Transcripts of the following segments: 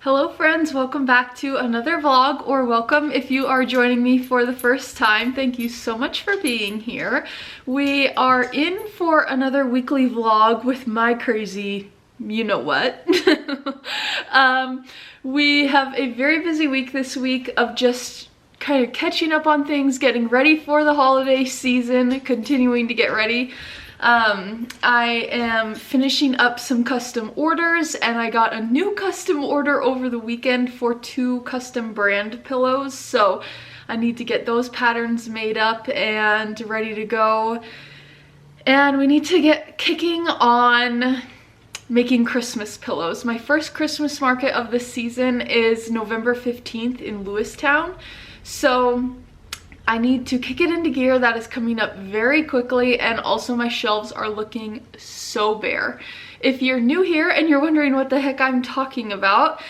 Hello friends, welcome back to another vlog, or welcome if you are joining me for the first time. Thank you so much for being here. We are in for another weekly vlog with my crazy you know what. We have a very busy week this week of just kind of catching up on things, getting ready for the holiday season, continuing to get ready. I am finishing up some custom orders, and I got a new custom order over the weekend for 2 custom brand pillows, so I need to get those patterns made up and ready to go. And we need to get kicking on making Christmas pillows. My first Christmas market of the season is November 15th in Lewistown, so I need to kick it into gear. That is coming up very quickly, and also my shelves are looking so bare. If you're new here and you're wondering what the heck I'm talking about,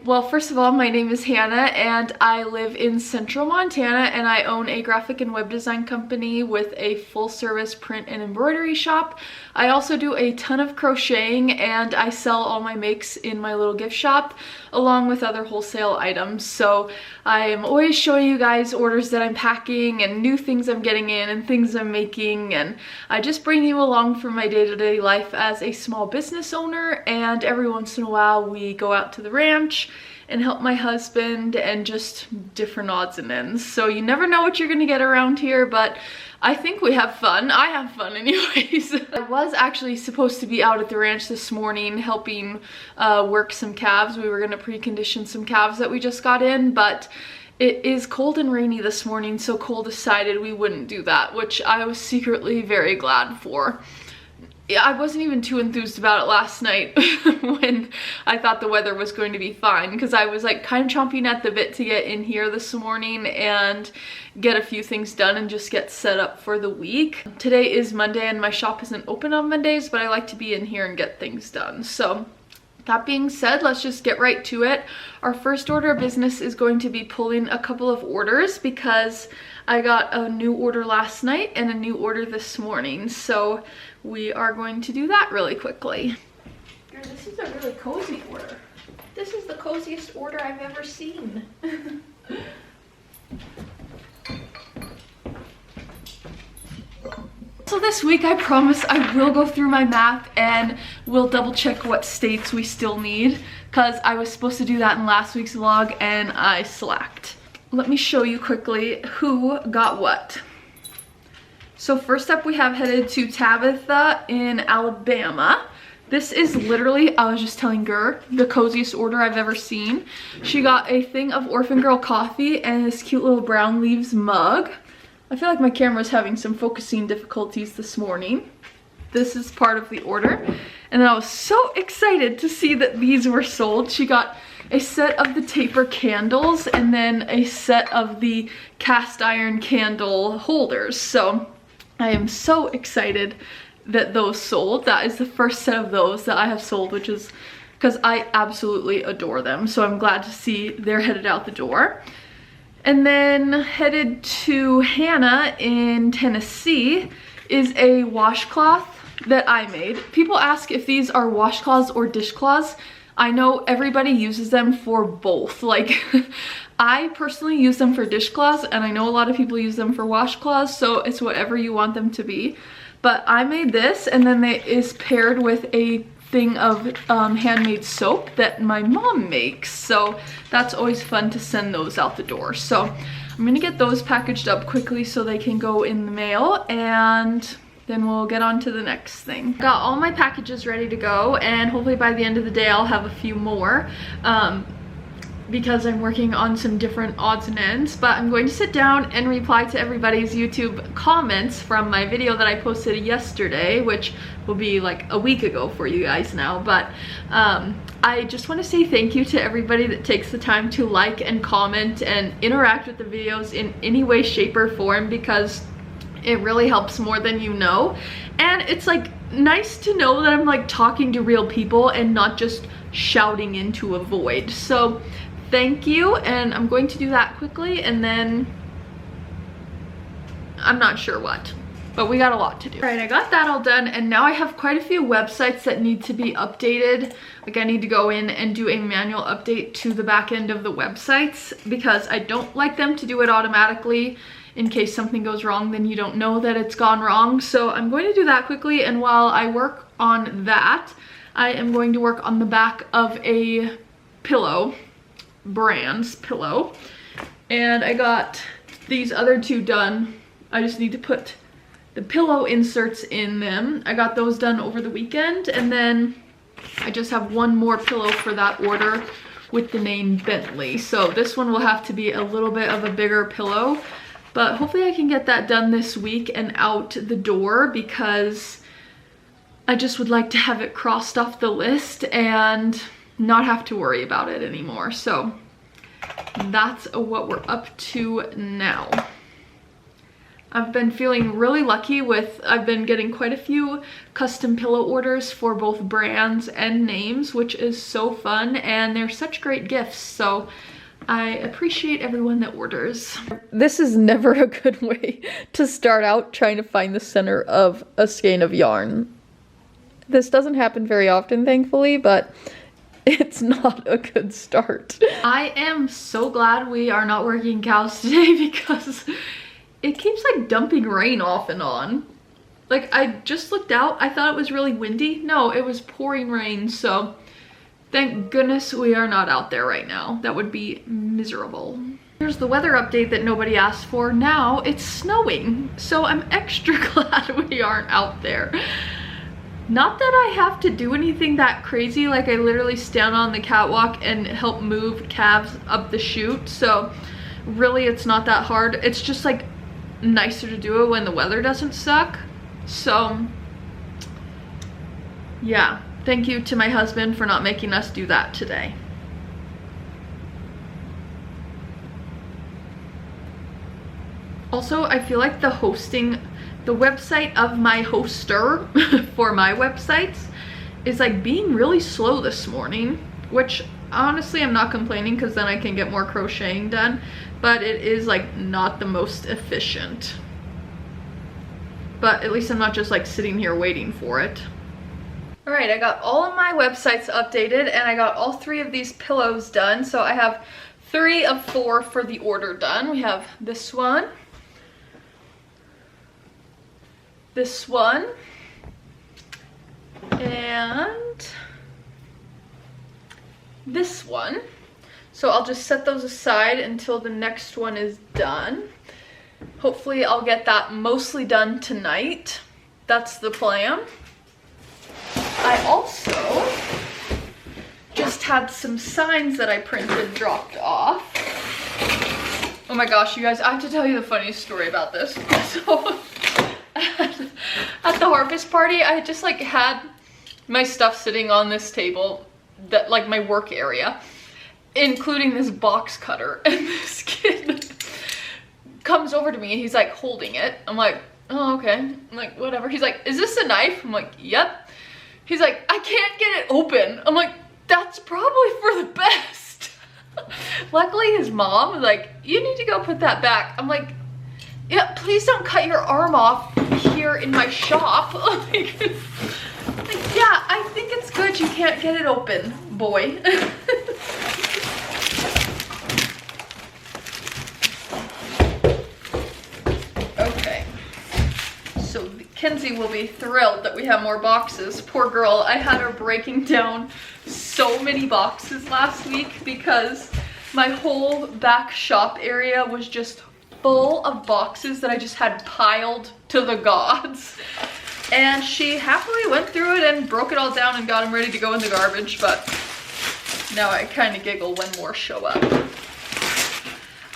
well, first of all, my name is Hannah and I live in Central Montana, and I own a graphic and web design company with a full service print and embroidery shop. I also do a ton of crocheting, and I sell all my makes in my little gift shop along with other wholesale items. So I am always showing you guys orders that I'm packing and new things I'm getting in and things I'm making, and I just bring you along for my day-to-day life as a small business owner. And every once in a while we go out to the ranch and help my husband, and just different odds and ends. So you never know what you're gonna get around here, but I think we have fun. I have fun anyways. I was actually supposed to be out at the ranch this morning helping work some calves. We were gonna precondition some calves that we just got in, but it is cold and rainy this morning, so Cole decided we wouldn't do that, which I was secretly very glad for. I wasn't even too enthused about it last night when I thought the weather was going to be fine, because I was like kind of chomping at the bit to get in here this morning and get a few things done and just get set up for the week. Today is Monday and my shop isn't open on Mondays, but I like to be in here and get things done. So that being said, let's just get right to it. Our first order of business is going to be pulling a couple of orders, because I got a new order last night and a new order this morning. So we are going to do that really quickly. This is a really cozy order. This is the coziest order I've ever seen. So this week, I promise I will go through my map and we'll double check what states we still need, because I was supposed to do that in last week's vlog and I slacked. Let me show you quickly who got what. So first up, we have headed to Tabitha in Alabama. This is literally, I was just telling Gur, the coziest order I've ever seen. She got a thing of Orphan Girl coffee and this cute little brown leaves mug. I feel like my camera's having some focusing difficulties this morning. This is part of the order. And then I was so excited to see that these were sold. She got a set of the taper candles and then a set of the cast iron candle holders. So I am so excited that those sold. That is the first set of those that I have sold, which is because I absolutely adore them. So I'm glad to see they're headed out the door. And then headed to Hannah in Tennessee is a washcloth that I made. People ask if these are washcloths or dishcloths. I know everybody uses them for both. Like, I personally use them for dishcloths, and I know a lot of people use them for washcloths, so it's whatever you want them to be. But I made this, and then it is paired with a thing of handmade soap that my mom makes, so that's always fun to send those out the door. So I'm gonna get those packaged up quickly so they can go in the mail, and then we'll get on to the next thing. Got all my packages ready to go, and hopefully by the end of the day I'll have a few more, because I'm working on some different odds and ends. But I'm going to sit down and reply to everybody's YouTube comments from my video that I posted yesterday, which will be like a week ago for you guys now. But I just want to say thank you to everybody that takes the time to like and comment and interact with the videos in any way, shape, or form, because it really helps more than you know. And it's like nice to know that I'm like talking to real people and not just shouting into a void. So thank you, and I'm going to do that quickly, and then I'm not sure what. but we got a lot to do. All right, I got that all done, and now I have quite a few websites that need to be updated. Like I need to go in and do a manual update to the back end of the websites because I don't like them to do it automatically. In case something goes wrong, then you don't know that it's gone wrong. So I'm going to do that quickly, and while I work on that, I am going to work on the back of a pillow, Brand's pillow. And I got these other two done. I just need to put the pillow inserts in them. I got those done over the weekend, and then I just have one more pillow for that order with the name Bentley. So this one will have to be a little bit of a bigger pillow, but hopefully I can get that done this week and out the door because I just would like to have it crossed off the list and not have to worry about it anymore. So that's what we're up to now. I've been feeling really lucky with, I've been getting quite a few custom pillow orders for both brands and names, which is so fun, and they're such great gifts. So I appreciate everyone that orders. This is never a good way to start out trying to find the center of a skein of yarn. This doesn't happen very often, thankfully, but it's not a good start. I am so glad we are not working cows today because it keeps like dumping rain off and on. Like I just looked out, I thought it was really windy. No, it was pouring rain, so thank goodness we are not out there right now. That would be miserable. Here's the weather update that nobody asked for. Now it's snowing, so I'm extra glad we aren't out there. Not that I have to do anything that crazy, like I literally stand on the catwalk and help move calves up the chute, so really it's not that hard. It's just like nicer to do it when the weather doesn't suck. So yeah, thank you to my husband for not making us do that today. Also, I feel like the website of my hoster for my websites is like being really slow this morning, which honestly I'm not complaining because then I can get more crocheting done, but it is like not the most efficient. But at least I'm not just like sitting here waiting for it. All right, I got all of my websites updated and I got all 3 of these pillows done. So I have 3 of 4 for the order done. We have this one, this one, and this one. So I'll just set those aside until the next one is done. Hopefully I'll get that mostly done tonight. That's the plan. I also just had some signs that I printed dropped off. Oh my gosh, you guys, I have to tell you the funniest story about this. So at the harvest party, I just like had my stuff sitting on this table, that like my work area, including this box cutter, and this kid comes over to me and he's like holding it. I'm like, oh, okay. I'm like, whatever. He's like, is this a knife? I'm like, yep. He's like, I can't get it open. I'm like, that's probably for the best. Luckily his mom was like, you need to go put that back. I'm like, yeah, please don't cut your arm off here in my shop. Like, yeah, I think it's good you can't get it open, boy. Okay, so Kenzie will be thrilled that we have more boxes. Poor girl, I had her breaking down so many boxes last week because my whole back shop area was just full of boxes that I just had piled to the gods. And she happily went through it and broke it all down and got them ready to go in the garbage, but now I kind of giggle when more show up.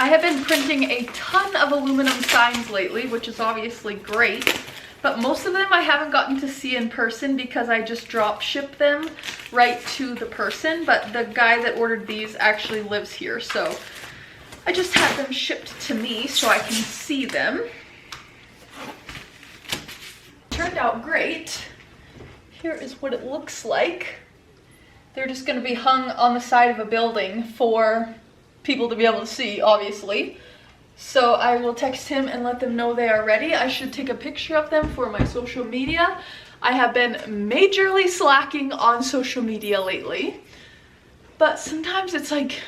I have been printing a ton of aluminum signs lately, which is obviously great, but most of them I haven't gotten to see in person because I just drop ship them right to the person, but the guy that ordered these actually lives here, so I just had them shipped to me so I can see them. Turned out great. Here is what it looks like. They're just going to be hung on the side of a building for people to be able to see, obviously. So I will text him and let them know they are ready. I should take a picture of them for my social media. I have been majorly slacking on social media lately, but sometimes it's like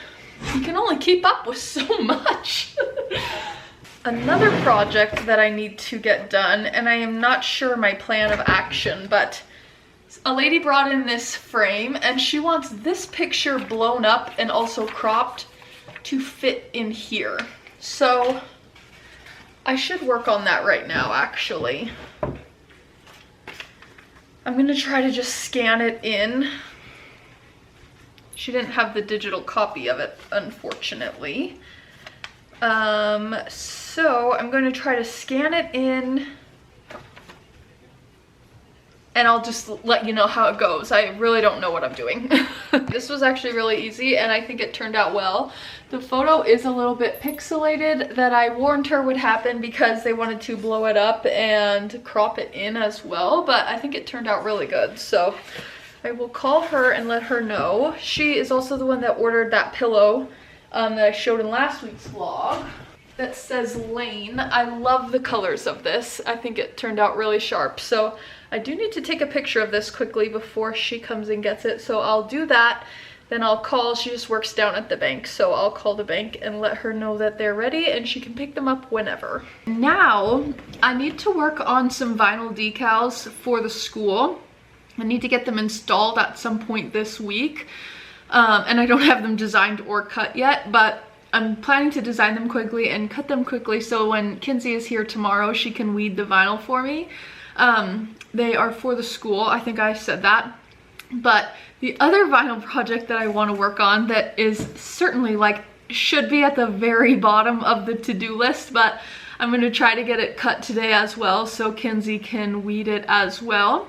you can only keep up with so much. Another project that I need to get done, and I am not sure my plan of action, but a lady brought in this frame and she wants this picture blown up and also cropped to fit in here. So I should work on that right now, actually. I'm gonna try to just scan it in. She didn't have the digital copy of it, unfortunately. So I'm going to try to scan it in and I'll just let you know how it goes. I really don't know what I'm doing. This was actually really easy and I think it turned out well. The photo is a little bit pixelated that I warned her would happen because they wanted to blow it up and crop it in as well, but I think it turned out really good. So I will call her and let her know. She is also the one that ordered that pillow that I showed in last week's vlog that says Lane. I love the colors of this. I think it turned out really sharp. So I do need to take a picture of this quickly before she comes and gets it. So I'll do that. Then I'll call, she just works down at the bank. So I'll call the bank and let her know that they're ready and she can pick them up whenever. Now I need to work on some vinyl decals for the school. I need to get them installed at some point this week. And I don't have them designed or cut yet, but I'm planning to design them quickly and cut them quickly so when Kinsey is here tomorrow, she can weed the vinyl for me. They are for the school, I think I said that. But the other vinyl project that I want to work on that is certainly like should be at the very bottom of the to-do list, but I'm going to try to get it cut today as well so Kinsey can weed it as well.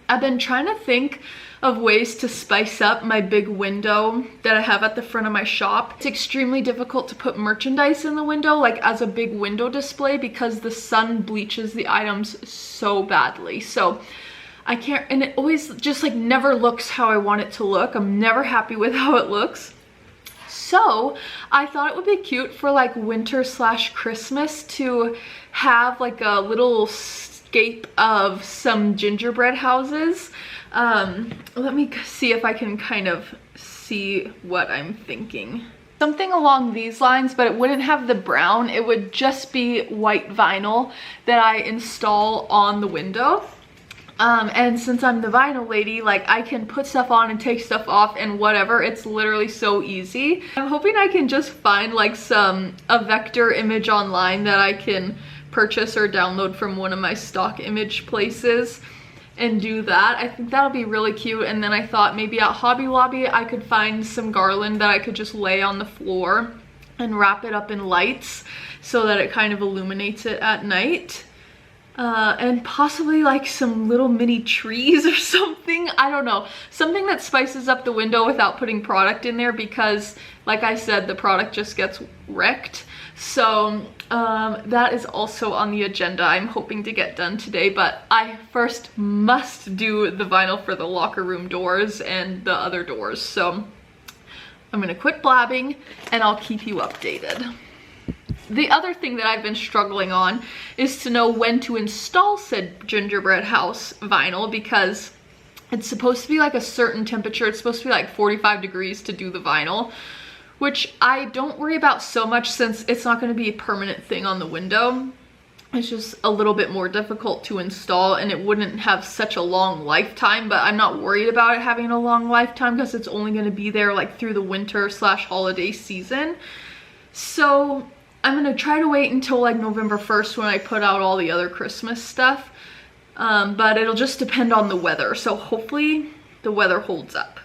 I've been trying to think of ways to spice up my big window that I have at the front of my shop. It's extremely difficult to put merchandise in the window, like as a big window display, because the sun bleaches the items so badly. So I can't, and it always just like never looks how I want it to look. I'm never happy with how it looks. So I thought it would be cute for like winter / Christmas to have like a little scape of some gingerbread houses. Let me see if I can kind of see what I'm thinking. Something along these lines, but it wouldn't have the brown. It would just be white vinyl that I install on the window. And since I'm the vinyl lady, like I can put stuff on and take stuff off and whatever. It's literally so easy. I'm hoping I can just find like a vector image online that I can purchase or download from one of my stock image places and do that. I think that'll be really cute. And then I thought maybe at Hobby Lobby I could find some garland that I could just lay on the floor and wrap it up in lights so that it kind of illuminates it at night. And possibly like some little mini trees or something. I don't know. Something that spices up the window without putting product in there because, like I said, the product just gets wrecked. So that is also on the agenda. I'm hoping to get done today, but I first must do the vinyl for the locker room doors and the other doors. So I'm gonna quit blabbing and I'll keep you updated. The other thing that I've been struggling on is to know when to install said gingerbread house vinyl because it's supposed to be like a certain temperature. It's supposed to be like 45 degrees to do the vinyl, which I don't worry about so much since it's not going to be a permanent thing on the window. It's just a little bit more difficult to install and it wouldn't have such a long lifetime, but I'm not worried about it having a long lifetime because it's only going to be there like through the winter / holiday season. So I'm gonna try to wait until like November 1st when I put out all the other Christmas stuff, but it'll just depend on the weather. So hopefully the weather holds up.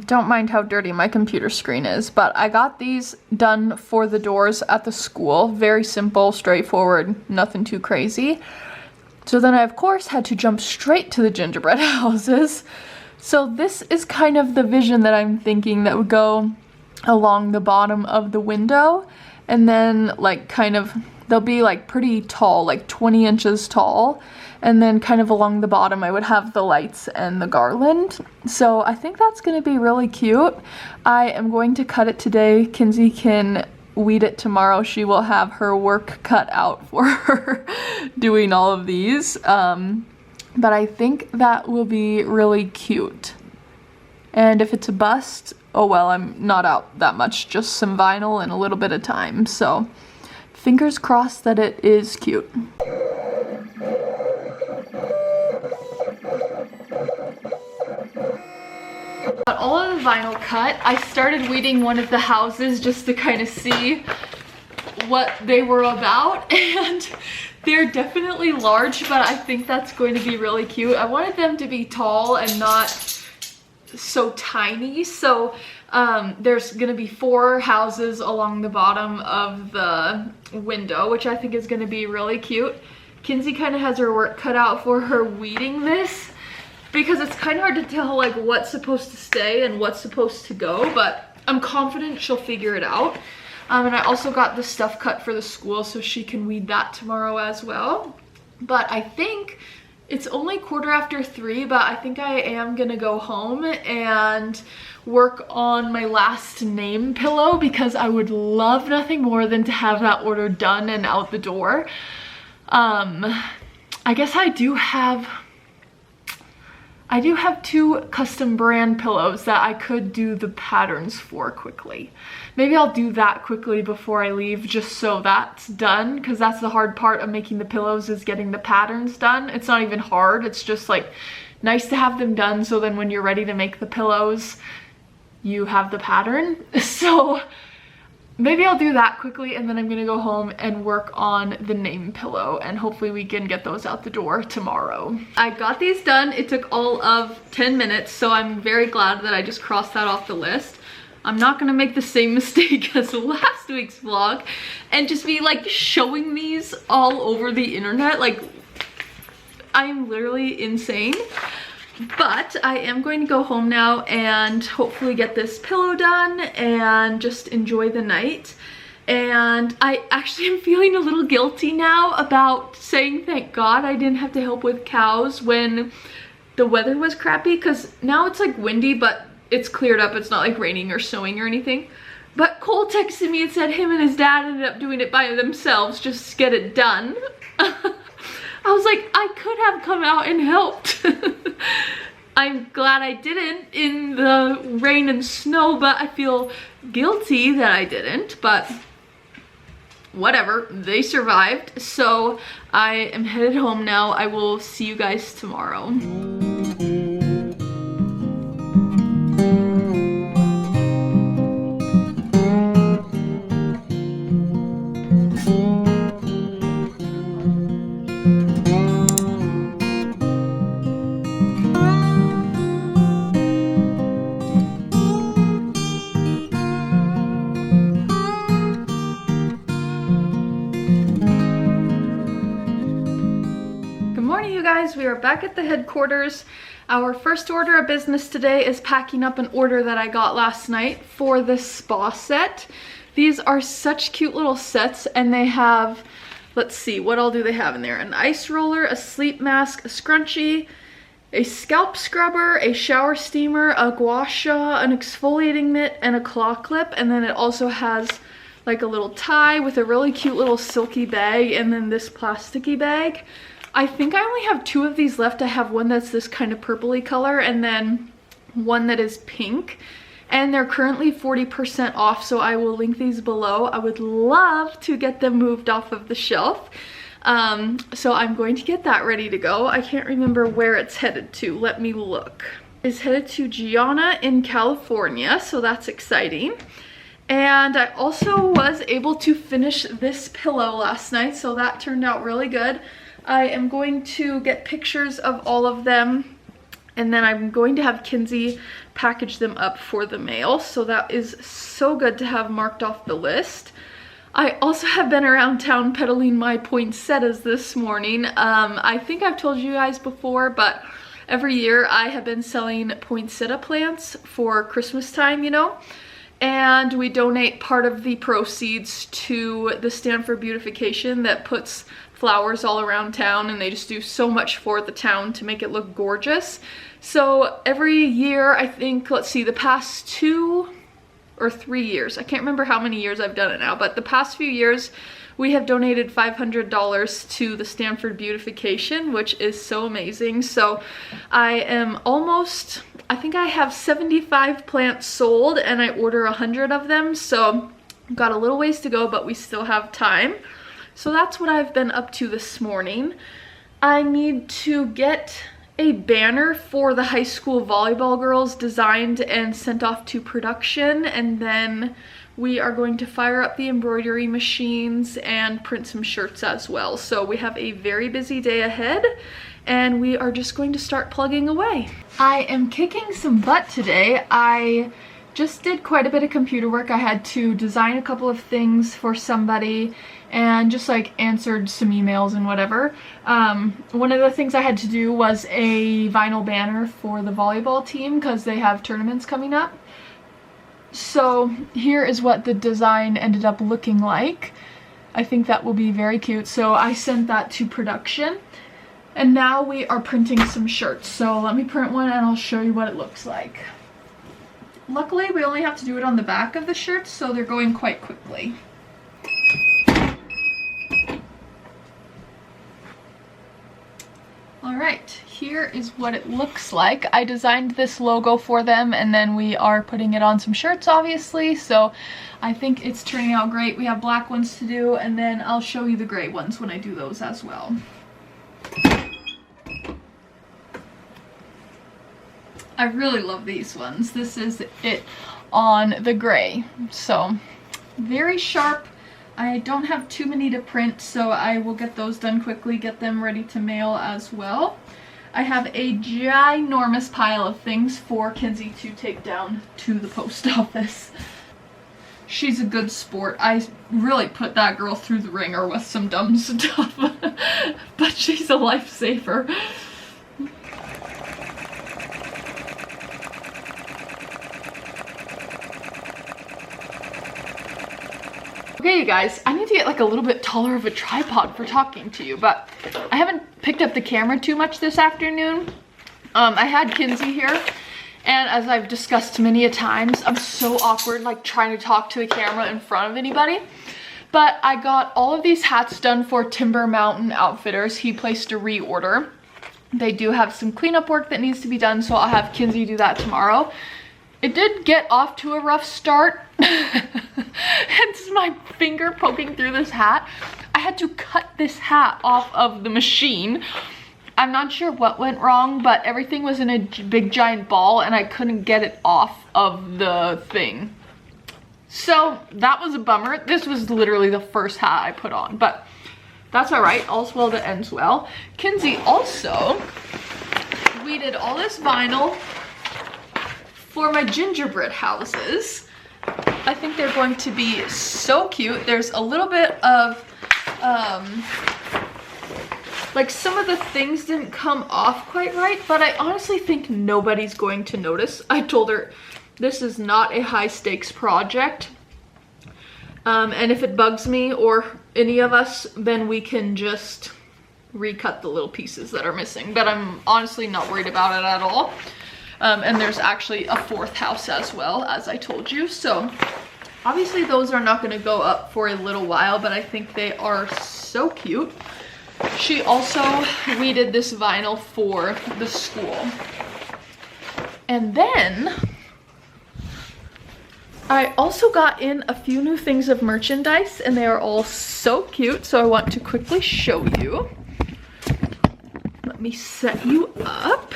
Don't mind how dirty my computer screen is, but I got these done for the doors at the school. Very simple, straightforward, nothing too crazy. So then I of course had to jump straight to the gingerbread houses. So this is kind of the vision that I'm thinking that would go along the bottom of the window, and then like kind of they'll be like pretty tall, like 20 inches tall, and then kind of along the bottom I would have the lights and the garland. So I think that's going to be really cute. I am going to cut it today. Kinsey can weed it tomorrow, she will have her work cut out for her doing all of these. But I think that will be really cute. And if it's a bust, oh well, I'm not out that much, just some vinyl and a little bit of time. So fingers crossed that it is cute. Got all of the vinyl cut. I started weeding one of the houses just to kind of see what they were about, and they're definitely large, but I think that's going to be really cute. I wanted them to be tall and not so tiny, so there's gonna be 4 houses along the bottom of the window, which I think is gonna be really cute. Kinsey kind of has her work cut out for her weeding this, because it's kind of hard to tell like what's supposed to stay and what's supposed to go, but I'm confident she'll figure it out. And I also got the stuff cut for the school so she can weed that tomorrow as well. But I think it's only 3:15, but I think I am gonna go home and work on my last name pillow, because I would love nothing more than to have that order done and out the door. I guess I do have 2 custom brand pillows that I could do the patterns for quickly. Maybe I'll do that quickly before I leave, just so that's done, because that's the hard part of making the pillows, is getting the patterns done. It's not even hard, it's just like nice to have them done, so then when you're ready to make the pillows, you have the pattern. So maybe I'll do that quickly, and then I'm gonna go home and work on the name pillow, and hopefully we can get those out the door tomorrow. I got these done. It took all of 10 minutes, so I'm very glad that I just crossed that off the list. I'm not gonna make the same mistake as last week's vlog and just be like showing these all over the internet. Like, I'm literally insane. But I am going to go home now and hopefully get this pillow done and just enjoy the night. And I actually am feeling a little guilty now about saying thank God I didn't have to help with cows when the weather was crappy, because now it's like windy, but it's cleared up. It's not like raining or snowing or anything. But Cole texted me and said him and his dad ended up doing it by themselves just to get it done. I was like, I could have come out and helped. I'm glad I didn't in the rain and snow, but I feel guilty that I didn't, but whatever, they survived. So I am headed home now. I will see you guys tomorrow. We are back at the headquarters. Our first order of business today is packing up an order that I got last night for this spa set. These are such cute little sets, and they have, let's see, what all do they have in there? An ice roller, a sleep mask, a scrunchie, a scalp scrubber, a shower steamer, a gua sha, an exfoliating mitt, and a claw clip. And then it also has like a little tie with a really cute little silky bag, and then this plasticky bag. I think I only have 2 of these left. I have one that's this kind of purpley color and then one that is pink. And they're currently 40% off, so I will link these below. I would love to get them moved off of the shelf. So I'm going to get that ready to go. I can't remember where it's headed to. Let me look. It's headed to Gianna in California, so that's exciting. And I also was able to finish this pillow last night, so that turned out really good. I am going to get pictures of all of them, and then I'm going to have Kinsey package them up for the mail. So that is so good to have marked off the list. I also have been around town peddling my poinsettias this morning. I think I've told you guys before, but every year I have been selling poinsettia plants for Christmas time, you know? And we donate part of the proceeds to the Stand for Beautification that puts flowers all around town, and they just do so much for the town to make it look gorgeous. So every year, I think, let's see, the past 2 or 3 years. I can't remember how many years I've done it now, but the past few years we have donated $500 to the Stanford Beautification, which is so amazing. So I am almost, I think I have 75 plants sold and I order 100 of them. So I've got a little ways to go, but we still have time. So that's what I've been up to this morning. I need to get a banner for the high school volleyball girls designed and sent off to production, and then we are going to fire up the embroidery machines and print some shirts as well. So we have a very busy day ahead and we are just going to start plugging away. I am kicking some butt today. I just did quite a bit of computer work. I had to design a couple of things for somebody and just like answered some emails and whatever. One of the things I had to do was a vinyl banner for the volleyball team because they have tournaments coming up. So here is what the design ended up looking like. I think that will be very cute. So I sent that to production and now we are printing some shirts. So let me print one and I'll show you what it looks like. Luckily, we only have to do it on the back of the shirts, so they're going quite quickly. Alright, here is what it looks like. I designed this logo for them and then we are putting it on some shirts, obviously, so I think it's turning out great. We have black ones to do and then I'll show you the gray ones when I do those as well. I really love these ones. This is it on the gray, so very sharp. I don't have too many to print, so I will get those done quickly, get them ready to mail as well. I have a ginormous pile of things for Kinsey to take down to the post office. She's a good sport. I really put that girl through the ringer with some dumb stuff, but she's a lifesaver. Okay, you guys, I need to get like a little bit taller of a tripod for talking to you, but I haven't picked up the camera too much this afternoon. I had Kinsey here, and as I've discussed many a times, I'm so awkward like trying to talk to the camera in front of anybody. But I got all of these hats done for Timber Mountain Outfitters. He placed a reorder. They do have some cleanup work that needs to be done, so I'll have Kinsey do that tomorrow. It did get off to a rough start. Hence my finger poking through this hat. I had to cut this hat off of the machine. I'm not sure what went wrong, but everything was in a big giant ball and I couldn't get it off of the thing. So that was a bummer. This was literally the first hat I put on, but that's all right. All's well that ends well. Kinsey also, we did all this vinyl for my gingerbread houses. I think they're going to be so cute. There's a little bit of, like some of the things didn't come off quite right, but I honestly think nobody's going to notice. I told her this is not a high stakes project. And if it bugs me or any of us, then we can just recut the little pieces that are missing. But I'm honestly not worried about it at all. And there's actually a fourth house as well, as I told you. So obviously those are not going to go up for a little while, but I think they are so cute. She also weeded this vinyl for the school. And then I also got in a few new things of merchandise and they are all so cute. So I want to quickly show you. Let me set you up.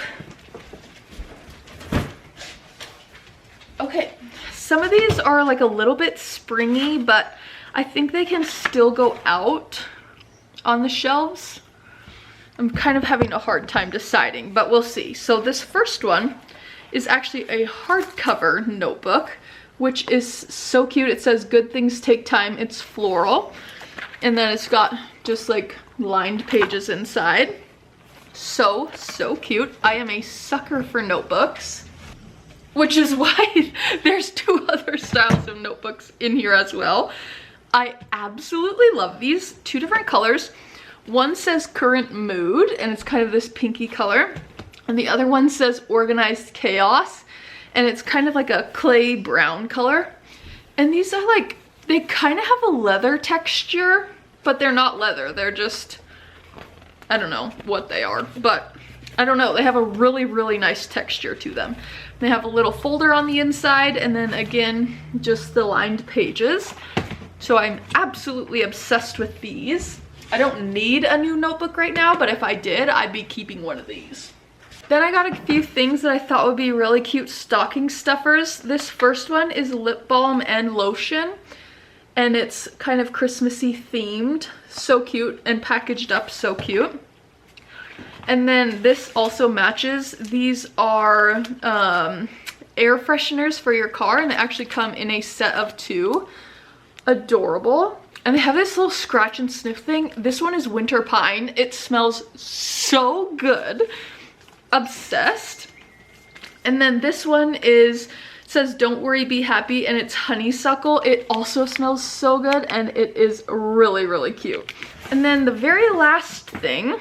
Okay, some of these are like a little bit springy, but I think they can still go out on the shelves. I'm kind of having a hard time deciding, but we'll see. So this first one is actually a hardcover notebook, which is so cute. It says good things take time. It's floral. And then it's got just like lined pages inside. So cute. I am a sucker for notebooks, which is why there's two other styles of notebooks in here as well. I absolutely love these. Two different colors. One says current mood and it's kind of this pinky color. And the other one says organized chaos and it's kind of like a clay brown color. And these are like, they kind of have a leather texture, but they're not leather. They're just, I don't know what they are, but I don't know. They have a really, really nice texture to them. They have a little folder on the inside, and then again, just the lined pages. So I'm absolutely obsessed with these. I don't need a new notebook right now, but if I did, I'd be keeping one of these. Then I got a few things that I thought would be really cute stocking stuffers. This first one is lip balm and lotion, and it's kind of Christmassy themed. So cute, and packaged up so cute. And then this also matches. These are air fresheners for your car, and they actually come in a set of 2. Adorable. And they have this little scratch and sniff thing. This one is winter pine. It smells so good. Obsessed. And then this one says don't worry, be happy, and it's honeysuckle. It also smells so good, and it is really, really cute. And then the very last thing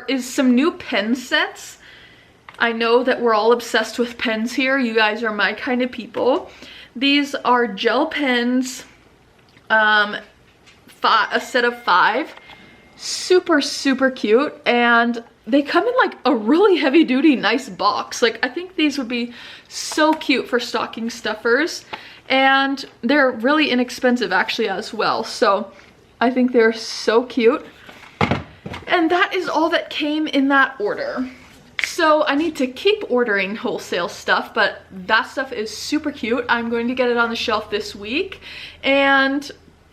is some new pen sets. I know that we're all obsessed with pens here. You guys are my kind of people. These are gel pens, a set of 5. Super, super cute, and they come in like a really heavy duty nice box. Like, I think these would be so cute for stocking stuffers, and they're really inexpensive actually as well. So I think they're so cute. And that is all that came in that order. So I need to keep ordering wholesale stuff, but that stuff is super cute. I'm going to get it on the shelf this week. And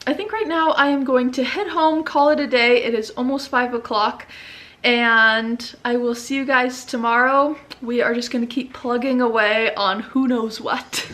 I think right now I am going to head home, call it a day. It is almost 5 o'clock, and I will see you guys tomorrow. We are just going to keep plugging away on who knows what.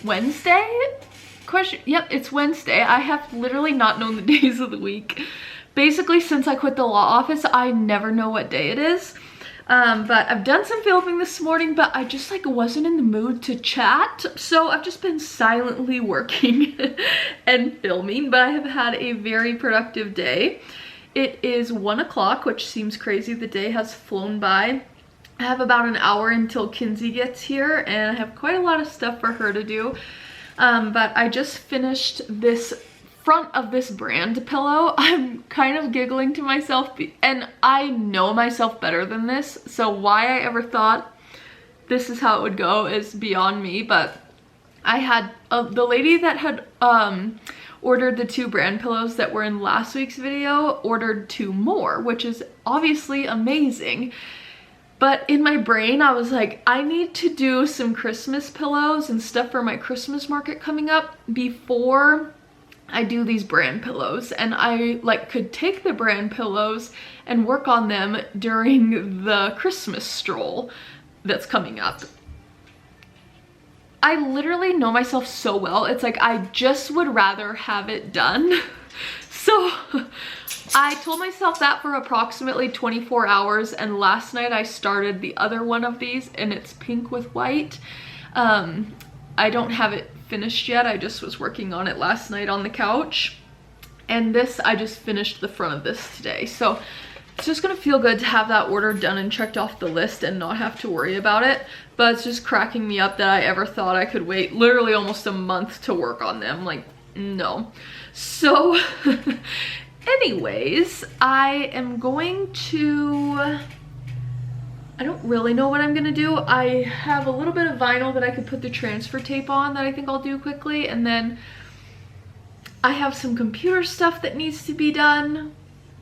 Wednesday? Yep, it's Wednesday. I have literally not known the days of the week. Basically, since I quit the law office, I never know what day it is. But I've done some filming this morning, but I just like wasn't in the mood to chat. So I've just been silently working and filming, but I have had a very productive day. It is 1 o'clock, which seems crazy. The day has flown by. I have about an hour until Kinsey gets here, and I have quite a lot of stuff for her to do. But I just finished this front of this brand pillow. I'm kind of giggling to myself, and I know myself better than this, so why I ever thought this is how it would go is beyond me. But I had the lady that had ordered the 2 brand pillows that were in last week's video ordered 2 more, which is obviously amazing. But in my brain, I was like, I need to do some Christmas pillows and stuff for my Christmas market coming up before I do these brand pillows. And I like could take the brand pillows and work on them during the Christmas stroll that's coming up. I literally know myself so well. It's like I just would rather have it done. So So I told myself that for approximately 24 hours, and last night I started the other one of these, and it's pink with white. I don't have it finished yet. I just was working on it last night on the couch. And this, I just finished the front of this today. So it's just gonna feel good to have that order done and checked off the list and not have to worry about it. But it's just cracking me up that I ever thought I could wait literally almost a month to work on them. Like, no. So anyways, I am going to, I don't really know what I'm gonna do. I have a little bit of vinyl that I could put the transfer tape on that I think I'll do quickly, and then I have some computer stuff that needs to be done.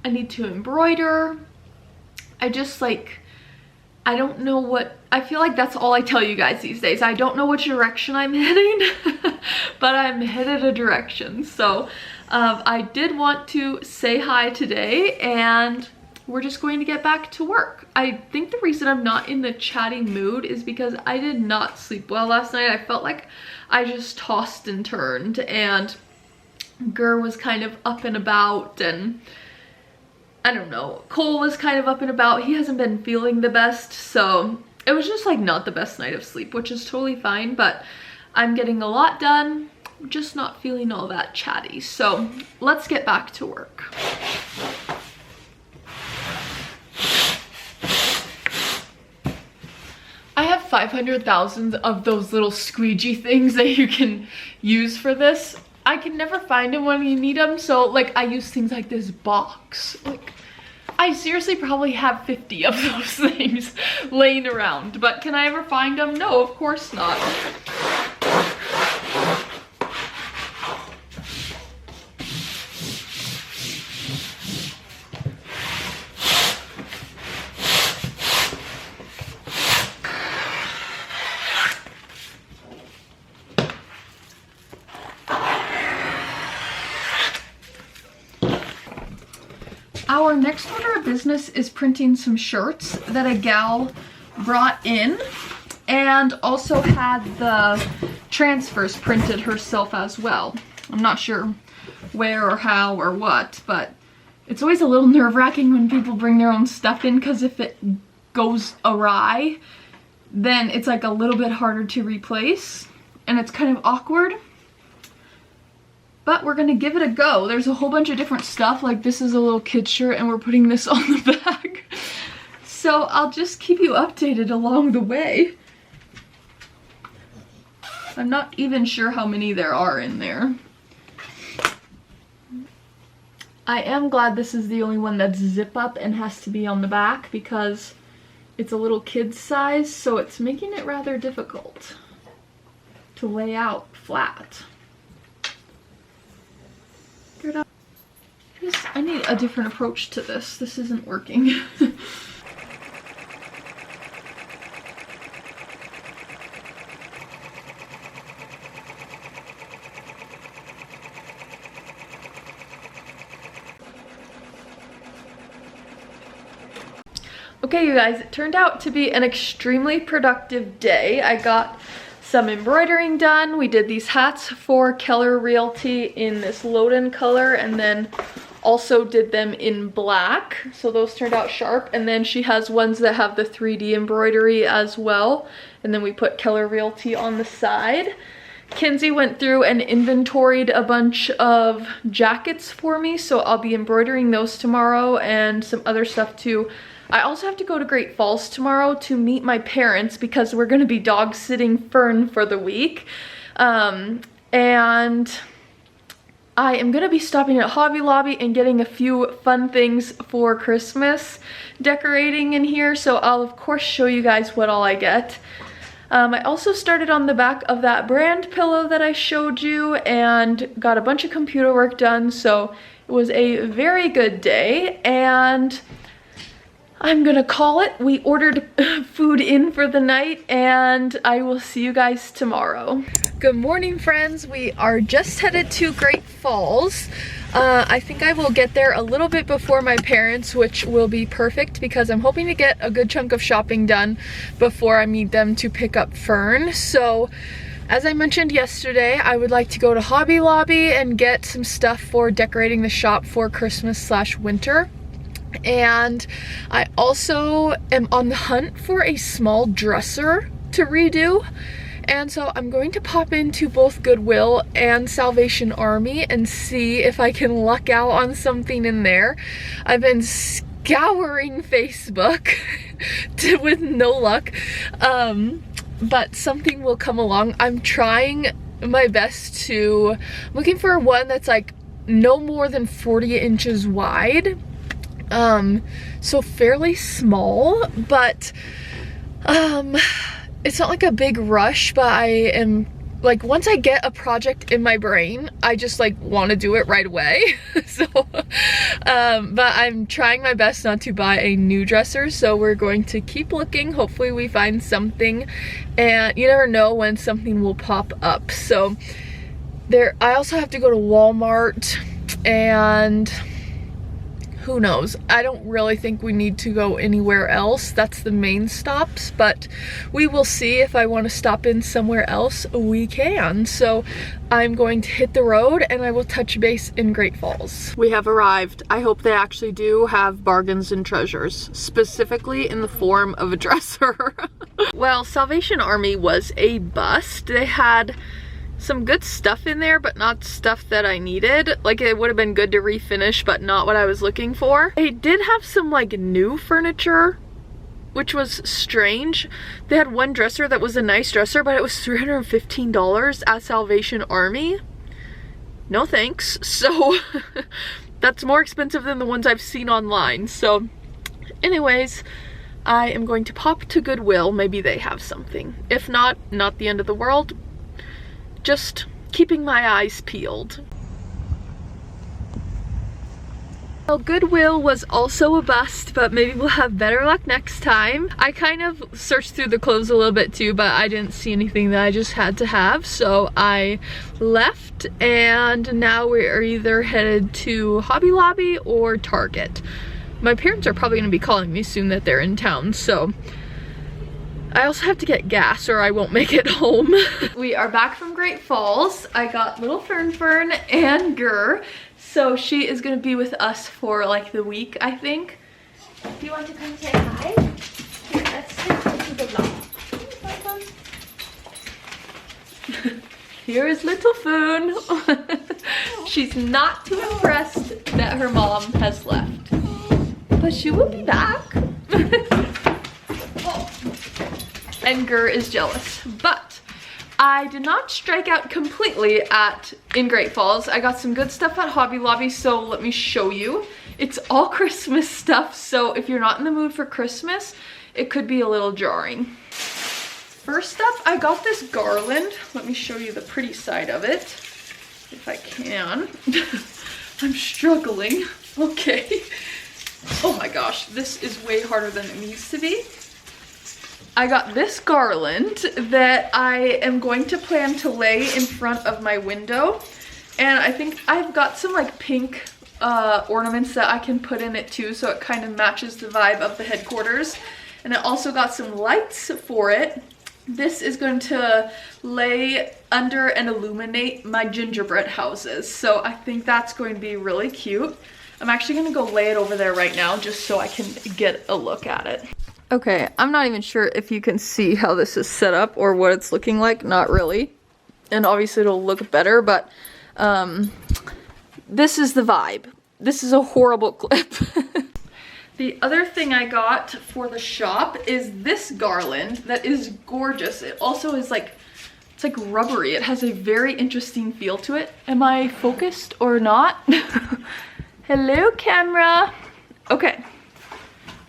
I need to embroider. I just like, I don't know what, I feel like that's all I tell you guys these days. I don't know which direction I'm heading, but I'm headed a direction. So I did want to say hi today, and we're just going to get back to work. I think the reason I'm not in the chatty mood is because I did not sleep well last night. I felt like I just tossed and turned, and Gur was kind of up and about, and I don't know, Cole was kind of up and about. He hasn't been feeling the best, so it was just like not the best night of sleep, which is totally fine, but I'm getting a lot done, just not feeling all that chatty. So let's get back to work. I have 500,000 of those little squeegee things that you can use for this. I can never find them when you need them, so like I use things like this box. Like, I seriously probably have 50 of those things laying around, but can I ever find them? No, of course not. Our next order of business is printing some shirts that a gal brought in, and also had the transfers printed herself as well. I'm not sure where or how or what, but it's always a little nerve-wracking when people bring their own stuff in, because if it goes awry, then it's like a little bit harder to replace, and it's kind of awkward. But we're gonna give it a go. There's a whole bunch of different stuff, like this is a little kid shirt and we're putting this on the back. So I'll just keep you updated along the way. I'm not even sure how many there are in there. I am glad this is the only one that's zip up and has to be on the back, because it's a little kid's size, so it's making it rather difficult to lay out flat. I need a different approach to this. This isn't working. Okay, you guys, it turned out to be an extremely productive day. I got some embroidering done. We did these hats for Keller Realty in this Loden color, and then also did them in black, so those turned out sharp. And then she has ones that have the 3D embroidery as well, and then we put Keller Realty on the side. Kinsey went through and inventoried a bunch of jackets for me, so I'll be embroidering those tomorrow, and some other stuff too. I also have to go to Great Falls tomorrow to meet my parents, because we're gonna be dog sitting Fern for the week. And I am gonna be stopping at Hobby Lobby and getting a few fun things for Christmas decorating in here, so I'll of course show you guys what all I get. I also started on the back of that brand pillow that I showed you and got a bunch of computer work done, so it was a very good day, and I'm gonna call it. We ordered food in for the night, and I will see you guys tomorrow. Good morning, friends. We are just headed to Great Falls. I think I will get there a little bit before my parents, which will be perfect because I'm hoping to get a good chunk of shopping done before I meet them to pick up Fern. So As I mentioned yesterday, I would like to go to Hobby Lobby and get some stuff for decorating the shop for Christmas/winter. And I also am on the hunt for a small dresser to redo. And so I'm going to pop into both Goodwill and Salvation Army and see if I can luck out on something in there. I've been scouring Facebook with no luck, but something will come along. I'm trying my best to, I'm looking for one that's like no more than 40 inches wide. So fairly small, but it's not like a big rush, but I am like, once I get a project in my brain, I just like want to do it right away. So, but I'm trying my best not to buy a new dresser, so we're going to keep looking. Hopefully we find something, and you never know when something will pop up. So I also have to go to Walmart, and who knows? I don't really think we need to go anywhere else. That's the main stops, but we will see. If I want to stop in somewhere else, we can. So I'm going to hit the road and I will touch base in Great Falls. We have arrived. I hope they actually do have bargains and treasures, specifically in the form of a dresser. Well, Salvation Army was a bust. They had some good stuff in there, but not stuff that I needed. Like, it would have been good to refinish, but not what I was looking for. They did have some like new furniture, which was strange. They had one dresser that was a nice dresser, but it was $315 at Salvation Army. No thanks. So that's more expensive than the ones I've seen online. So anyways, I am going to pop to Goodwill. Maybe they have something. If not, not the end of the world. Just keeping my eyes peeled. Well, Goodwill was also a bust, but maybe we'll have better luck next time. I kind of searched through the clothes a little bit too, but I didn't see anything that I just had to have, so I left, and now we're either headed to Hobby Lobby or Target. My parents are probably going to be calling me soon that they're in town, so I also have to get gas or I won't make it home. We are back from Great Falls. I got little Fern and Gur, so she is gonna be with us for like the week, I think. Do you want to come say hi? Here, let's take you to the vlog. Here is little Fern. She's not too impressed that her mom has left, but she will be back. And Gur is jealous, but I did not strike out completely in Great Falls. I got some good stuff at Hobby Lobby, so let me show you. It's all Christmas stuff, so if you're not in the mood for Christmas, it could be a little jarring. First up, I got this garland. Let me show you the pretty side of it, if I can. I'm struggling. Okay. Oh my gosh, this is way harder than it needs to be. I got this garland that I am going to plan to lay in front of my window, and I think I've got some like pink ornaments that I can put in it too, so it kind of matches the vibe of the headquarters. And I also got some lights for it. This is going to lay under and illuminate my gingerbread houses, so I think that's going to be really cute. I'm actually going to go lay it over there right now just so I can get a look at it. Okay, I'm not even sure if you can see how this is set up or what it's looking like. Not really. And obviously it'll look better, but this is the vibe. This is a horrible clip. The other thing I got for the shop is this garland that is gorgeous. It also is like, it's like rubbery. It has a very interesting feel to it. Am I focused or not? Hello, camera. Okay,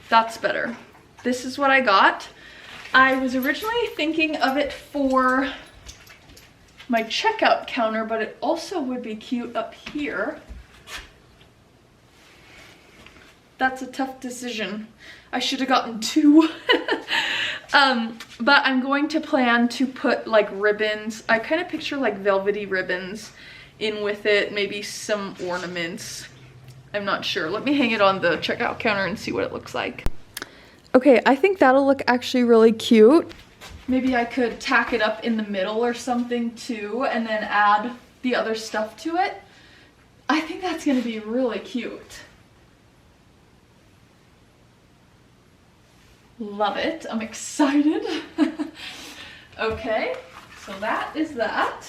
that's better. This is what I got. I was originally thinking of it for my checkout counter, but it also would be cute up here. That's a tough decision. I should have gotten two. But I'm going to plan to put like ribbons. I kind of picture like velvety ribbons in with it, maybe some ornaments. I'm not sure. Let me hang it on the checkout counter and see what it looks like. Okay, I think that'll look actually really cute. maybe I could tack it up in the middle or something too, and then add the other stuff to it. I think that's gonna be really cute. Love it. I'm excited. Okay, so that is that.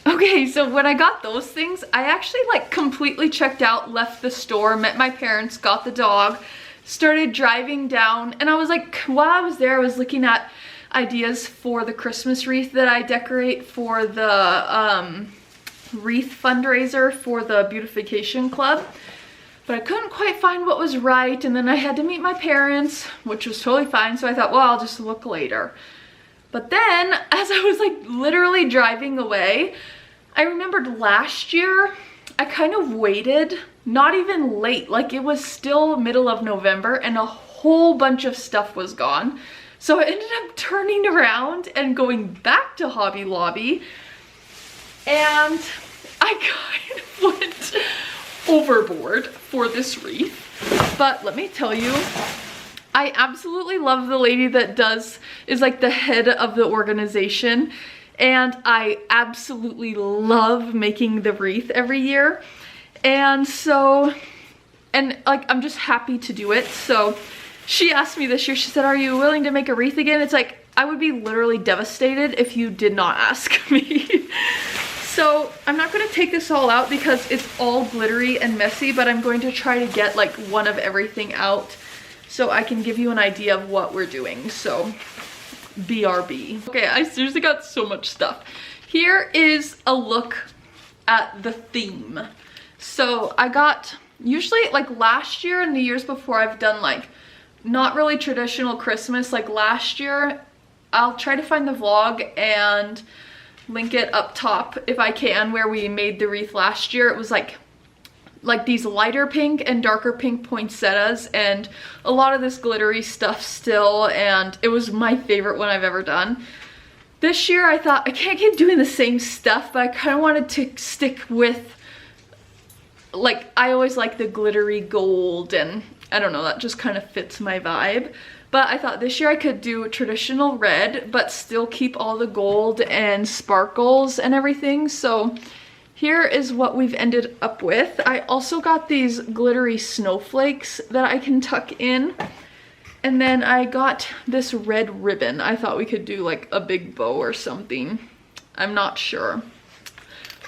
Okay, so when I got those things, I actually like completely checked out, left the store, met my parents, got the dog, started driving down, and I was like, while I was there, I was looking at ideas for the Christmas wreath that I decorate for the Wreath fundraiser for the beautification club. But I couldn't quite find what was right, and then I had to meet my parents, which was totally fine, so I thought, well, I'll just look later. But then, as I was like literally driving away, I remembered last year, I kind of waited, not even late, like it was still middle of November and a whole bunch of stuff was gone. So I ended up turning around and going back to Hobby Lobby, and I kind of went overboard for this wreath. But let me tell you, I absolutely love the lady that is like the head of the organization, and I absolutely love making the wreath every year. And so, and like, I'm just happy to do it. So she asked me this year, she said, are you willing to make a wreath again? It's like, I would be literally devastated if you did not ask me. So I'm not going to take this all out because it's all glittery and messy, but I'm going to try to get like one of everything out so I can give you an idea of what we're doing. So BRB. Okay, I seriously got so much stuff. Here is a look at the theme. So I got, usually like last year and the years before, I've done like not really traditional Christmas. Like last year, I'll try to find the vlog and link it up top if I can, where we made the wreath last year. It was like these lighter pink and darker pink poinsettias and a lot of this glittery stuff still, and it was my favorite one I've ever done. This year I thought I can't keep doing the same stuff, but I kind of wanted to stick with, like, I always like the glittery gold, and I don't know, that just kind of fits my vibe. But I thought this year I could do traditional red, but still keep all the gold and sparkles and everything. So here is what we've ended up with. I also got these glittery snowflakes that I can tuck in. And then I got this red ribbon. I thought we could do like a big bow or something. I'm not sure,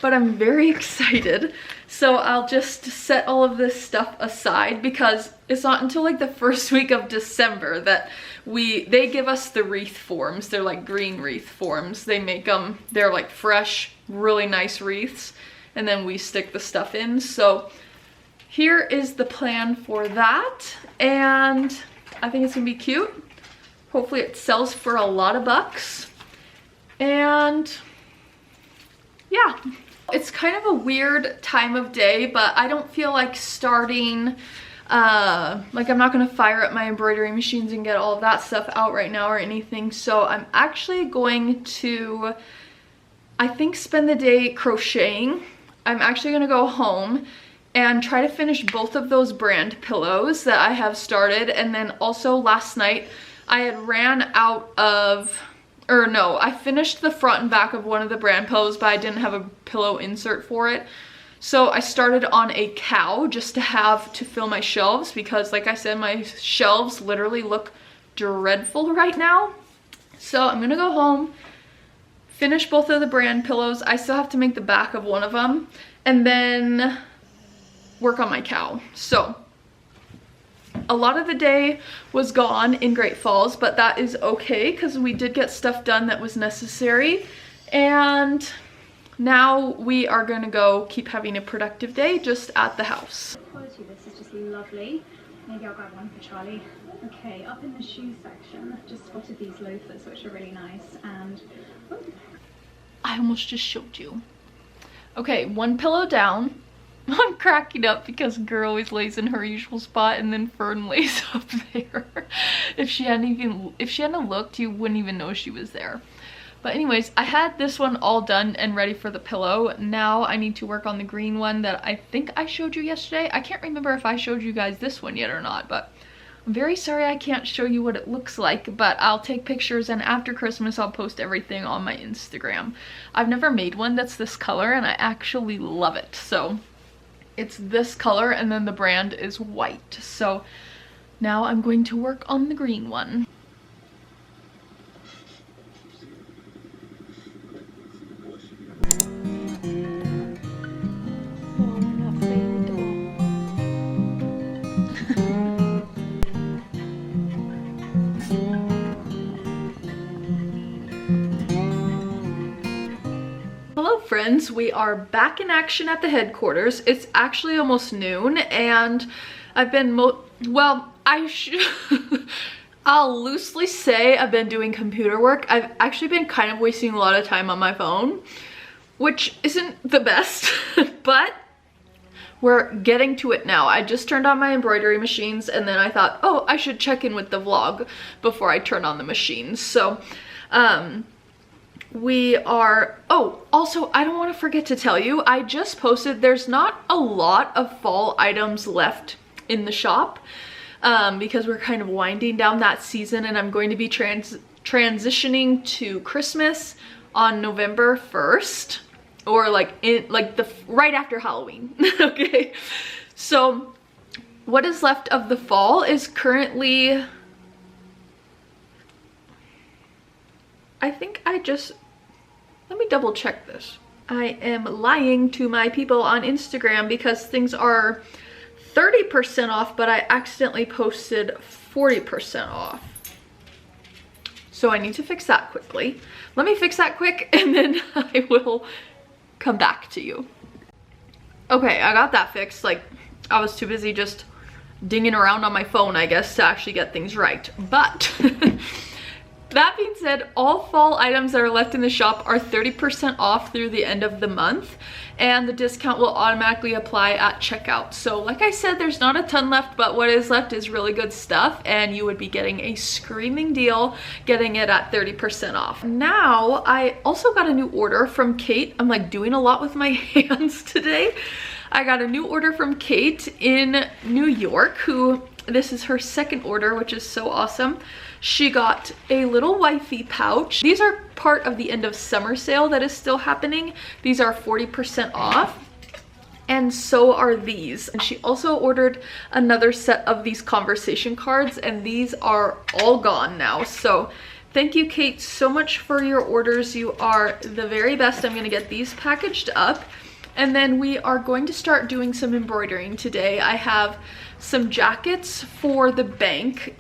but I'm very excited. So I'll just set all of this stuff aside because it's not until like the first week of December that they give us the wreath forms. They're like green wreath forms. They make them, they're like fresh, really nice wreaths, and then we stick the stuff in. So here is the plan for that, and I think it's gonna be cute. Hopefully it sells for a lot of bucks, and yeah. It's kind of a weird time of day, but I don't feel like starting, like I'm not gonna fire up my embroidery machines and get all of that stuff out right now or anything. So I'm actually going to, I think, spend the day crocheting. I'm actually gonna go home and try to finish both of those brand pillows that I have started. And then also last night I had ran out of, or no, I finished the front and back of one of the brand pillows, but I didn't have a pillow insert for it. So I started on a cow just to have to fill my shelves because, like I said, my shelves literally look dreadful right now. So I'm gonna go home, finish both of the brand pillows. I still have to make the back of one of them, and then work on my cow. So a lot of the day was gone in Great Falls, but that is okay because we did get stuff done that was necessary. And now we are gonna go keep having a productive day just at the house. The quality of this is just lovely. Maybe I'll grab one for Charlie. Okay, up in the shoe section, I've just spotted these loafers, which are really nice, and oh. I almost just showed you. Okay, one pillow down. I'm cracking up because Girl always lays in her usual spot and then Fern lays up there. If she hadn't looked, you wouldn't even know she was there. But anyways, I had this one all done and ready for the pillow. Now I need to work on the green one that I think I showed you yesterday. I can't remember if I showed you guys this one yet or not, but I'm very sorry I can't show you what it looks like, but I'll take pictures, and after Christmas I'll post everything on my Instagram. I've never made one that's this color and I actually love it. So it's this color and then the brand is white. So now I'm going to work on the green one. Hello friends, we are back in action at the headquarters. It's actually almost noon and I've been I'll loosely say I've been doing computer work. I've actually been kind of wasting a lot of time on my phone, which isn't the best, but we're getting to it now. I just turned on my embroidery machines and then I thought, oh, I should check in with the vlog before I turn on the machines. So, we are, oh, also I don't want to forget to tell you, I just posted there's not a lot of fall items left in the shop because we're kind of winding down that season, and I'm going to be transitioning to Christmas on November 1st, or right after Halloween. Okay, so what is left of the fall is currently, I think let me double check this. I am lying to my people on Instagram because things are 30% off, but I accidentally posted 40% off. So I need to fix that quickly. Let me fix that quick and then I will come back to you. Okay, I got that fixed. Like, I was too busy just dinging around on my phone, I guess, to actually get things right. But that being said, all fall items that are left in the shop are 30% off through the end of the month, and the discount will automatically apply at checkout. So like I said, there's not a ton left, but what is left is really good stuff, and you would be getting a screaming deal getting it at 30% off. Now, I also got a new order from Kate. I'm like doing a lot with my hands today. I got a new order from Kate in New York, this is her second order, which is so awesome. She got a little wifey pouch. These are part of the end of summer sale that is still happening. These are 40% off, and so are these. And she also ordered another set of these conversation cards, and these are all gone now. So thank you, Kate, so much for your orders. You are the very best. I'm gonna get these packaged up, and then we are going to start doing some embroidering today. I have some jackets for the bank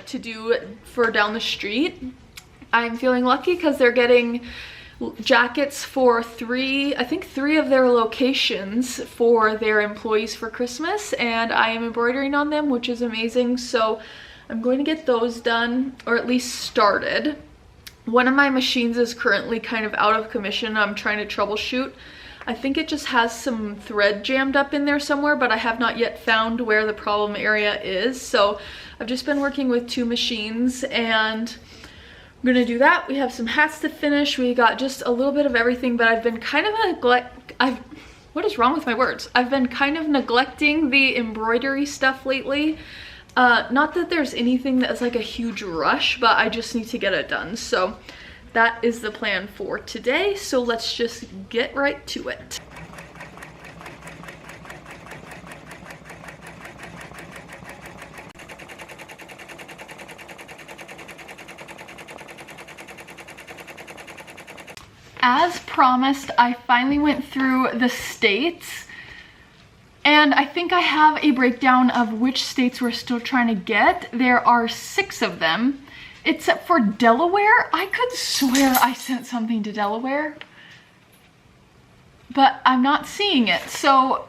to do for down the street. I'm feeling lucky because they're getting jackets for I think three of their locations for their employees for Christmas, and I am embroidering on them, which is amazing. So I'm going to get those done, or at least started. One of my machines is currently kind of out of commission. I'm trying to troubleshoot. I think it just has some thread jammed up in there somewhere, but I have not yet found where the problem area is. So I've just been working with two machines, and I'm gonna do that. We have some hats to finish. We got just a little bit of everything, but I've been kind of what is wrong with my words? I've been kind of neglecting the embroidery stuff lately. Not that there's anything that's like a huge rush, but I just need to get it done. So that is the plan for today. So let's just get right to it. As promised, I finally went through the states, and I think I have a breakdown of which states we're still trying to get. There are 6 of them, except for Delaware. I could swear I sent something to Delaware, but I'm not seeing it. So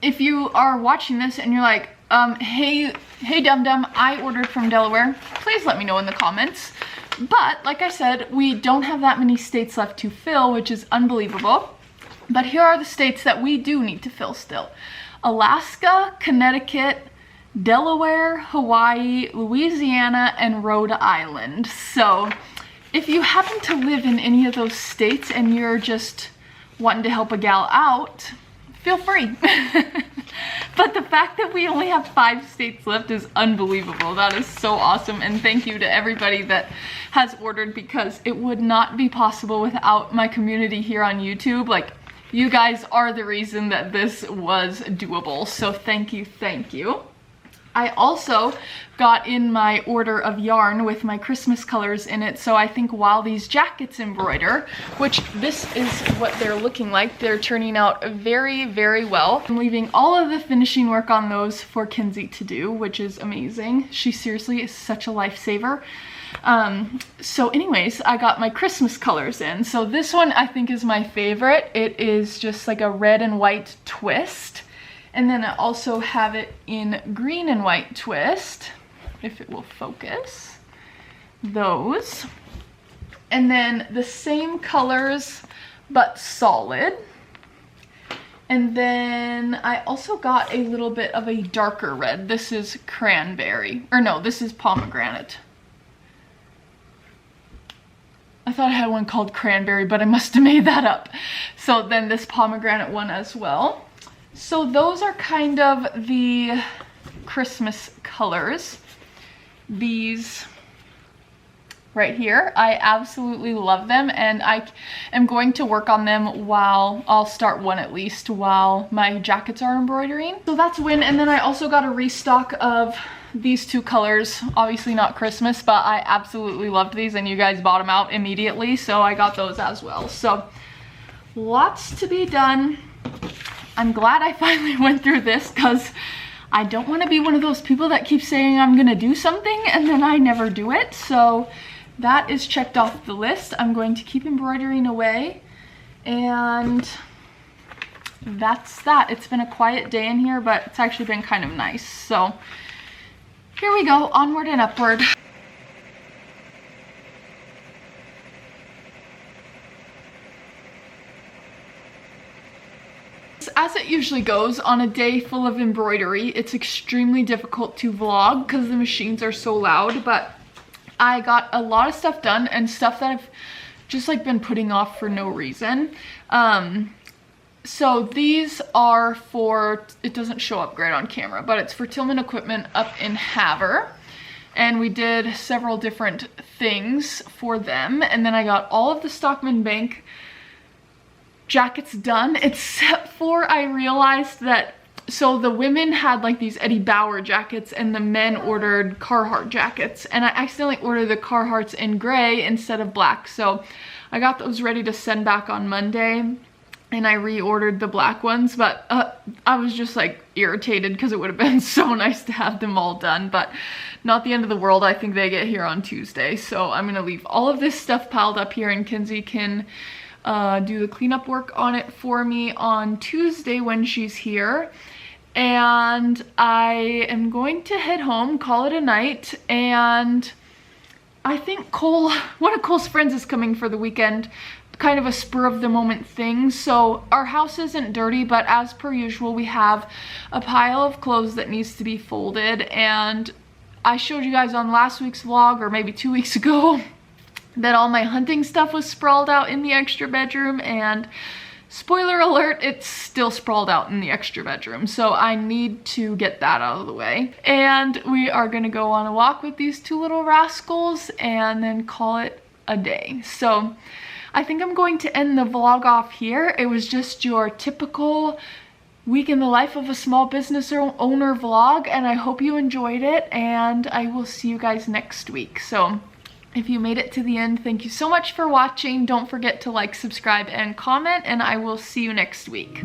if you are watching this and you're like, hey Dum Dum, I ordered from Delaware, please let me know in the comments. But like I said, we don't have that many states left to fill, which is unbelievable. But here are the states that we do need to fill still: Alaska, Connecticut, Delaware, Hawaii, Louisiana, and Rhode Island. So if you happen to live in any of those states and you're just wanting to help a gal out, feel free. But the fact that we only have 5 states left is unbelievable. That is so awesome, and thank you to everybody that has ordered, because it would not be possible without my community here on YouTube. Like, you guys are the reason that this was doable, so thank you, thank you. I also got in my order of yarn with my Christmas colors in it, so I think while these jackets embroider, which this is what they're looking like, they're turning out very, very well. I'm leaving all of the finishing work on those for Kinsey to do, which is amazing. She seriously is such a lifesaver. So anyways, I got my Christmas colors in. So this one I think is my favorite. It is just like a red and white twist. And then I also have it in green and white twist, if it will focus. Those. And then the same colors, but solid. And then I also got a little bit of a darker red. This is cranberry. Or no, this is pomegranate. I thought I had one called cranberry, but I must have made that up. So then this pomegranate one as well. So those are kind of the Christmas colors. These right here, I absolutely love them, and I am going to work on them while, I'll start one at least, while my jackets are embroidering. So that's a win. And then I also got a restock of these 2 colors. Obviously not Christmas, but I absolutely loved these, and you guys bought them out immediately, so I got those as well. So lots to be done. I'm glad I finally went through this, because I don't want to be one of those people that keep saying I'm gonna do something and then I never do it. So that is checked off the list. I'm going to keep embroidering away, and that's that. It's been a quiet day in here, but it's actually been kind of nice. So here we go, onward and upward. As it usually goes on a day full of embroidery, it's extremely difficult to vlog because the machines are so loud, but I got a lot of stuff done, and stuff that I've just like been putting off for no reason. So these are for, it doesn't show up great on camera, but it's for Tillman Equipment up in Havre. And we did several different things for them. And then I got all of the Stockman Bank jackets done, except for I realized that, so the women had like these Eddie Bauer jackets and the men ordered Carhartt jackets, and I accidentally ordered the Carhartts in gray instead of black. So I got those ready to send back on Monday, and I reordered the black ones, but I was just like irritated because it would have been so nice to have them all done, but not the end of the world. I think they get here on Tuesday, so I'm gonna leave all of this stuff piled up here, and Kinsey can do the cleanup work on it for me on Tuesday when she's here. And I am going to head home, call it a night, and I think one of Cole's friends is coming for the weekend, kind of a spur of the moment thing. So our house isn't dirty, but as per usual, we have a pile of clothes that needs to be folded, and I showed you guys on last week's vlog, or maybe 2 weeks ago, that all my hunting stuff was sprawled out in the extra bedroom, and spoiler alert, it's still sprawled out in the extra bedroom. So I need to get that out of the way. And we are gonna go on a walk with these 2 little rascals and then call it a day. So I think I'm going to end the vlog off here. It was just your typical week in the life of a small business owner vlog, and I hope you enjoyed it, and I will see you guys next week. So if you made it to the end, thank you so much for watching. Don't forget to like, subscribe, and comment, and I will see you next week.